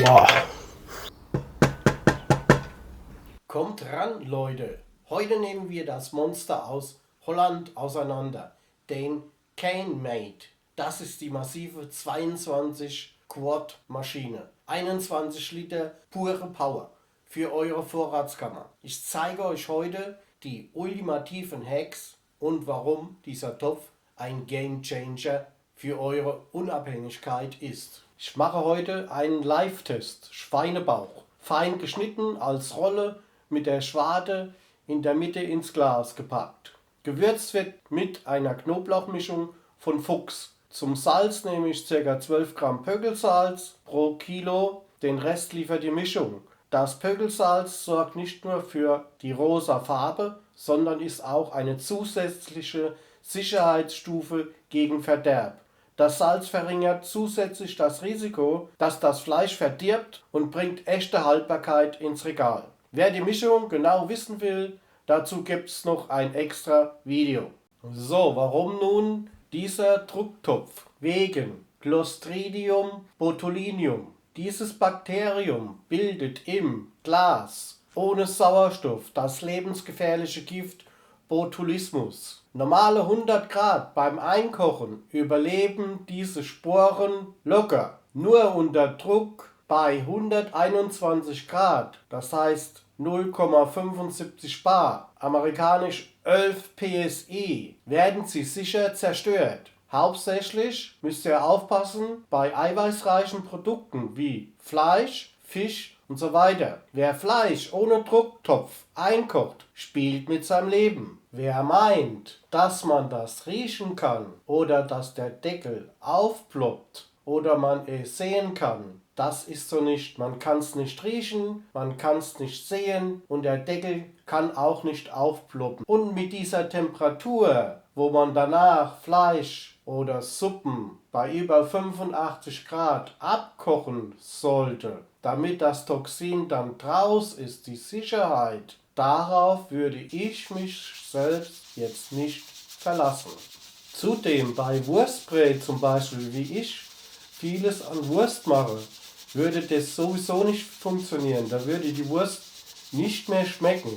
Wow. Kommt ran, Leute! Heute nehmen wir das Monster aus Holland auseinander, den Canemate. Das ist die massive 22 Quad Maschine. 21 Liter pure Power für eure Vorratskammer. Ich zeige euch heute die ultimativen Hacks und warum dieser Topf ein Game Changer für eure Unabhängigkeit ist. Ich mache heute einen Live-Test. Schweinebauch. Fein geschnitten als Rolle mit der Schwarte in der Mitte ins Glas gepackt. Gewürzt wird mit einer Knoblauchmischung von Fuchs. Zum Salz nehme ich ca. 12 Gramm Pökelsalz pro Kilo. Den Rest liefert die Mischung. Das Pökelsalz sorgt nicht nur für die rosa Farbe, sondern ist auch eine zusätzliche Sicherheitsstufe gegen Verderb. Das Salz verringert zusätzlich das Risiko, dass das Fleisch verdirbt und bringt echte Haltbarkeit ins Regal. Wer die Mischung genau wissen will, dazu gibt es noch ein extra Video. So, warum nun dieser Drucktopf? Wegen Clostridium botulinum. Dieses Bakterium bildet im Glas ohne Sauerstoff das lebensgefährliche Gift Botulismus. Normale 100 Grad beim Einkochen überleben diese Sporen locker. Nur unter Druck bei 121 Grad, das heißt 0,75 bar, amerikanisch 11 PSI, werden sie sicher zerstört. Hauptsächlich müsst ihr aufpassen bei eiweißreichen Produkten wie Fleisch, Fisch und so weiter. Wer Fleisch ohne Drucktopf einkocht, spielt mit seinem Leben. Wer meint, dass man das riechen kann oder dass der Deckel aufploppt oder man es sehen kann, das ist so nicht. Man kann es nicht riechen, man kann es nicht sehen und der Deckel kann auch nicht aufploppen. Und mit dieser Temperatur, wo man danach Fleisch oder Suppen bei über 85 Grad abkochen sollte, damit das Toxin dann draus ist, die Sicherheit, darauf würde ich mich selbst jetzt nicht verlassen. Zudem bei Wurstbrät zum Beispiel, wie ich vieles an Wurst mache, würde das sowieso nicht funktionieren. Da würde die Wurst nicht mehr schmecken.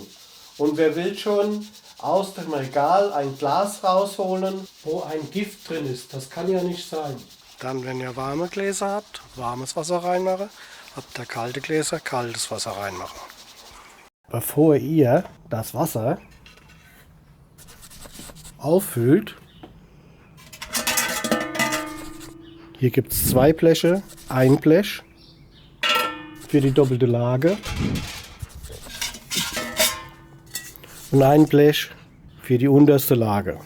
Und wer will schon aus dem Regal ein Glas rausholen, wo ein Gift drin ist? Das kann ja nicht sein. Dann, wenn ihr warme Gläser habt, warmes Wasser reinmachen. Habt ihr kalte Gläser, kaltes Wasser reinmachen. Bevor ihr das Wasser auffüllt, hier gibt es 2 Bleche, ein Blech für die doppelte Lage und ein Blech für die unterste Lage.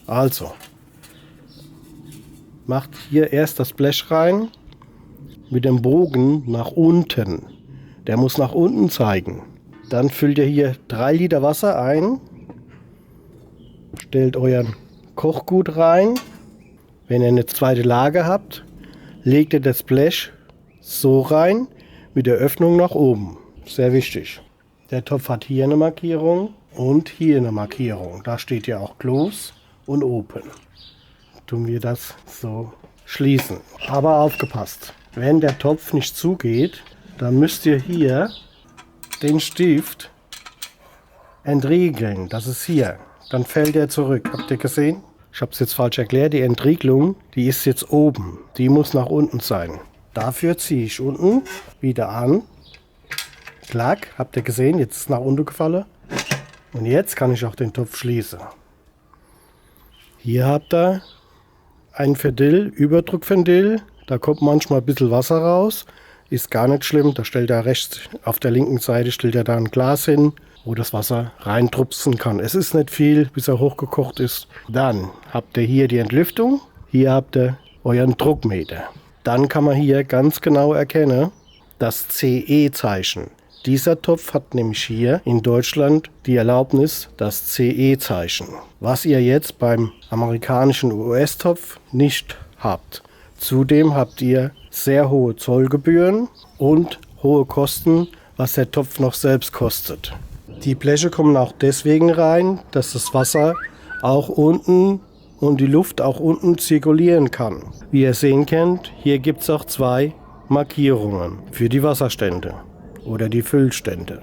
Also, macht hier erst das Blech rein mit dem Bogen nach unten. Der muss nach unten zeigen. Dann füllt ihr hier 3 Liter Wasser ein, stellt euren Kochgut rein. Wenn ihr eine zweite Lage habt, legt ihr das Blech so rein mit der Öffnung nach oben. Sehr wichtig. Der Topf hat hier eine Markierung und hier eine Markierung. Da steht ja auch Close und Open. Tun wir das so schließen. Aber aufgepasst, wenn der Topf nicht zugeht, dann müsst ihr hier den Stift entriegeln. Das ist hier. Dann fällt er zurück. Habt ihr gesehen? Ich habe es jetzt falsch erklärt. Die Entriegelung, die ist jetzt oben. Die muss nach unten sein. Dafür ziehe ich unten wieder an. Klack. Habt ihr gesehen? Jetzt ist es nach unten gefallen. Und jetzt kann ich auch den Topf schließen. Hier habt ihr ein Ventil, Überdruckventil. Da kommt manchmal ein bisschen Wasser raus. Ist gar nicht schlimm. Da stellt er rechts auf der linken Seite stellt er da ein Glas hin, wo das Wasser reintrupsen kann. Es ist nicht viel, bis er hochgekocht ist. Dann habt ihr hier die Entlüftung. Hier habt ihr euren Druckmeter. Dann kann man hier ganz genau erkennen, das CE-Zeichen. Dieser Topf hat nämlich hier in Deutschland die Erlaubnis, das CE-Zeichen. Was ihr jetzt beim amerikanischen US-Topf nicht habt. Zudem habt ihr sehr hohe Zollgebühren und hohe Kosten, was der Topf noch selbst kostet. Die Bleche kommen auch deswegen rein, dass das Wasser auch unten und die Luft auch unten zirkulieren kann. Wie ihr sehen könnt, hier gibt es auch 2 Markierungen für die Wasserstände oder die Füllstände.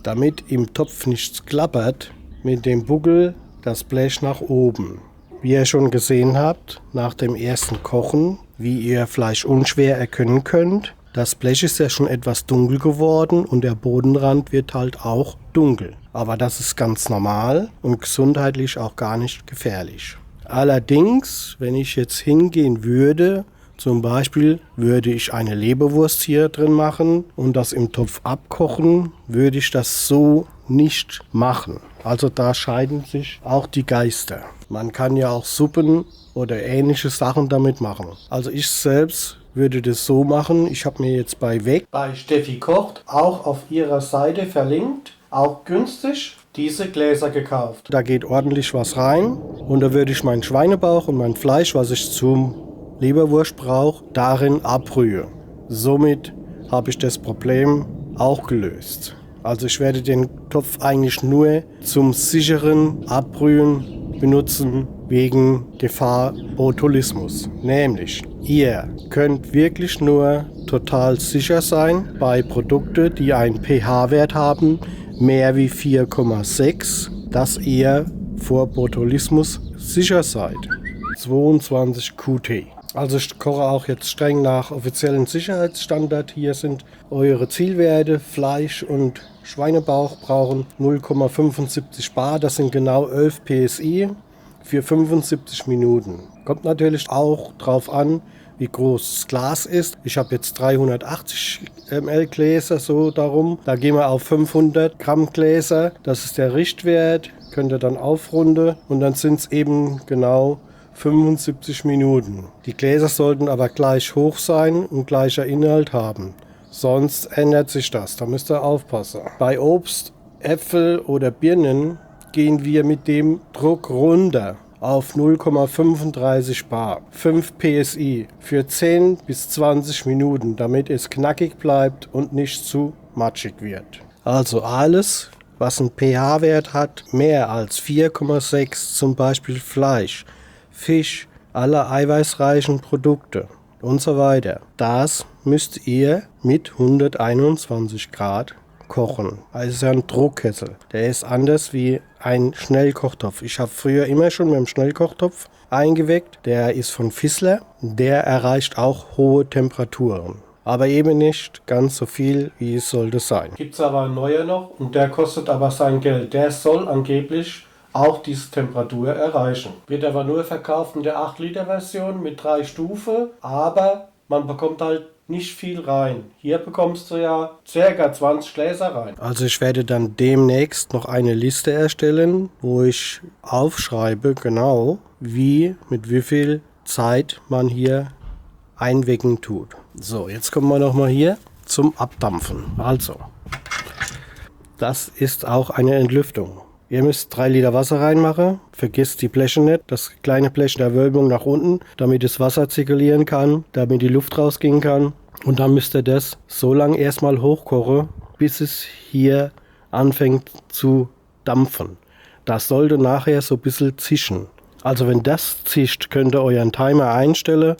Damit im Topf nichts klappert, mit dem Buckel das Blech nach oben. Wie ihr schon gesehen habt, nach dem ersten Kochen, wie ihr Fleisch unschwer erkennen könnt, das Blech ist ja schon etwas dunkel geworden und der Bodenrand wird halt auch dunkel. Aber das ist ganz normal und gesundheitlich auch gar nicht gefährlich. Allerdings, wenn ich jetzt hingehen würde, zum Beispiel würde ich eine Leberwurst hier drin machen und das im Topf abkochen, würde ich das so nicht machen. Also da scheiden sich auch die Geister. Man kann ja auch Suppen oder ähnliche Sachen damit machen. Also ich selbst würde das so machen. Ich habe mir jetzt bei Steffi Kocht auch auf ihrer Seite verlinkt, auch günstig, diese Gläser gekauft. Da geht ordentlich was rein und da würde ich meinen Schweinebauch und mein Fleisch, was ich zum Leberwurst brauche, darin abrühren. Somit habe ich das Problem auch gelöst. Also ich werde den Topf eigentlich nur zum sicheren Abbrühen benutzen wegen Gefahr Botulismus. Nämlich, ihr könnt wirklich nur total sicher sein bei Produkten, die einen pH-Wert haben, mehr wie 4,6, dass ihr vor Botulismus sicher seid. 22 QT. Also ich koche auch jetzt streng nach offiziellen Sicherheitsstandard. Hier sind eure Zielwerte. Fleisch und Schweinebauch brauchen 0,75 bar. Das sind genau 11 PSI für 75 Minuten. Kommt natürlich auch drauf an, wie groß das Glas ist. Ich habe jetzt 380 ml Gläser, so darum. Da gehen wir auf 500 Gramm Gläser. Das ist der Richtwert. Könnt ihr dann aufrunden. Und dann sind es eben genau 75 Minuten. Die Gläser sollten aber gleich hoch sein und gleicher Inhalt haben. Sonst ändert sich das. Da müsst ihr aufpassen. Bei Obst, Äpfel oder Birnen gehen wir mit dem Druck runter auf 0,35 bar. 5 PSI für 10 bis 20 Minuten, damit es knackig bleibt und nicht zu matschig wird. Also alles, was einen pH-Wert hat, mehr als 4,6, zum Beispiel Fleisch, Fisch, alle eiweißreichen Produkte und so weiter. Das müsst ihr mit 121 Grad kochen. Also ist ja ein Druckkessel. Der ist anders wie ein Schnellkochtopf. Ich habe früher immer schon mit dem Schnellkochtopf eingeweckt. Der ist von Fissler. Der erreicht auch hohe Temperaturen. Aber eben nicht ganz so viel, wie es sollte sein. Gibt es aber einen neuen noch und der kostet aber sein Geld. Der soll angeblich auch diese Temperatur erreichen. Wird aber nur verkauft in der 8-Liter-Version mit 3 Stufen, aber man bekommt halt nicht viel rein. Hier bekommst du ja ca. 20 Gläser rein. Also ich werde dann demnächst noch eine Liste erstellen, wo ich aufschreibe genau, mit wie viel Zeit man hier einwecken tut. So, jetzt kommen wir nochmal hier zum Abdampfen. Also, das ist auch eine Entlüftung. Ihr müsst 3 Liter Wasser reinmachen, vergisst die Bleche nicht, das kleine Blech der Wölbung nach unten, damit das Wasser zirkulieren kann, damit die Luft rausgehen kann. Und dann müsst ihr das so lange erstmal hochkochen, bis es hier anfängt zu dampfen. Das sollte nachher so ein bisschen zischen. Also wenn das zischt, könnt ihr euren Timer einstellen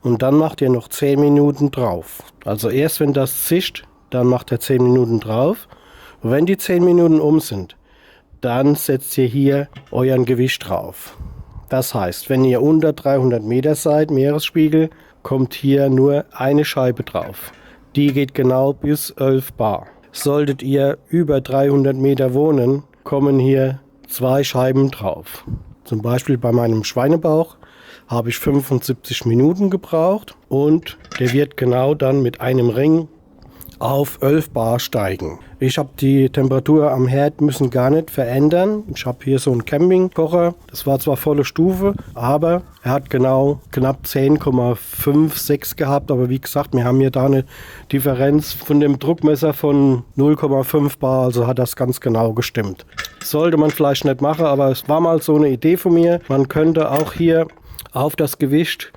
und dann macht ihr noch 10 Minuten drauf. Also erst wenn das zischt, dann macht ihr 10 Minuten drauf. Und wenn die 10 Minuten um sind, dann setzt ihr hier euren Gewicht drauf. Das heißt, wenn ihr unter 300 Meter seid, Meeresspiegel, kommt hier nur eine Scheibe drauf. Die geht genau bis 11 bar. Solltet ihr über 300 Meter wohnen, kommen hier 2 Scheiben drauf. Zum Beispiel bei meinem Schweinebauch habe ich 75 Minuten gebraucht und der wird genau dann mit einem Ring auf 11 bar steigen. Ich habe die Temperatur am Herd müssen gar nicht verändern. Ich habe hier so einen Campingkocher. Das war zwar volle Stufe, aber er hat genau knapp 10,56 gehabt. Aber wie gesagt, wir haben hier da eine Differenz von dem Druckmesser von 0,5 bar. Also hat das ganz genau gestimmt. Sollte man vielleicht nicht machen, aber es war mal so eine Idee von mir. Man könnte auch hier auf das Gewicht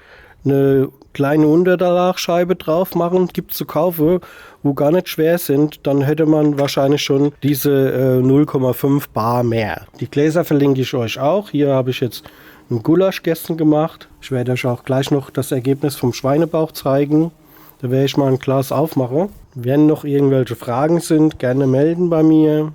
eine kleine Unterlagscheibe drauf machen, gibt es zu kaufen, wo gar nicht schwer sind, dann hätte man wahrscheinlich schon diese 0,5 bar mehr. Die Gläser verlinke ich euch auch. Hier habe ich jetzt einen Gulasch gestern gemacht. Ich werde euch auch gleich noch das Ergebnis vom Schweinebauch zeigen. Da werde ich mal ein Glas aufmachen. Wenn noch irgendwelche Fragen sind, gerne melden bei mir.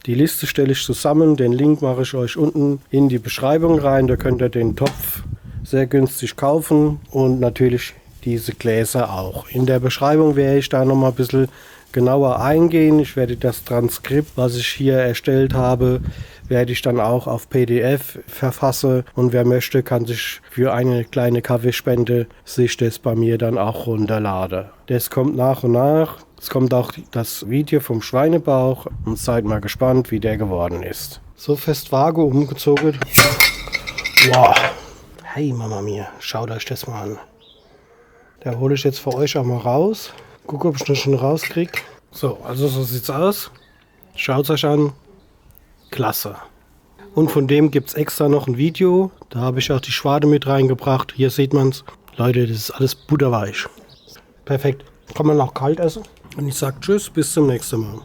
Die Liste stelle ich zusammen. Den Link mache ich euch unten in die Beschreibung rein. Da könnt ihr den Topf sehr günstig kaufen und natürlich diese Gläser auch. In der Beschreibung werde ich da nochmal ein bisschen genauer eingehen. Ich werde das Transkript, was ich hier erstellt habe, werde ich dann auch auf PDF verfassen. Und wer möchte, kann sich für eine kleine Kaffeespende sich das bei mir dann auch runterladen. Das kommt nach und nach. Es kommt auch das Video vom Schweinebauch und seid mal gespannt, wie der geworden ist. So fest vage umgezogen. Wow. Hey Mama mia, schaut euch das mal an. Da hole ich jetzt für euch auch mal raus. Guck, ob ich das schon rauskriege. So, also so sieht's aus. Schaut es euch an. Klasse. Und von dem gibt es extra noch ein Video. Da habe ich auch die Schwade mit reingebracht. Hier sieht man es. Leute, das ist alles butterweich. Perfekt. Kann man noch kalt essen. Und ich sage tschüss, bis zum nächsten Mal.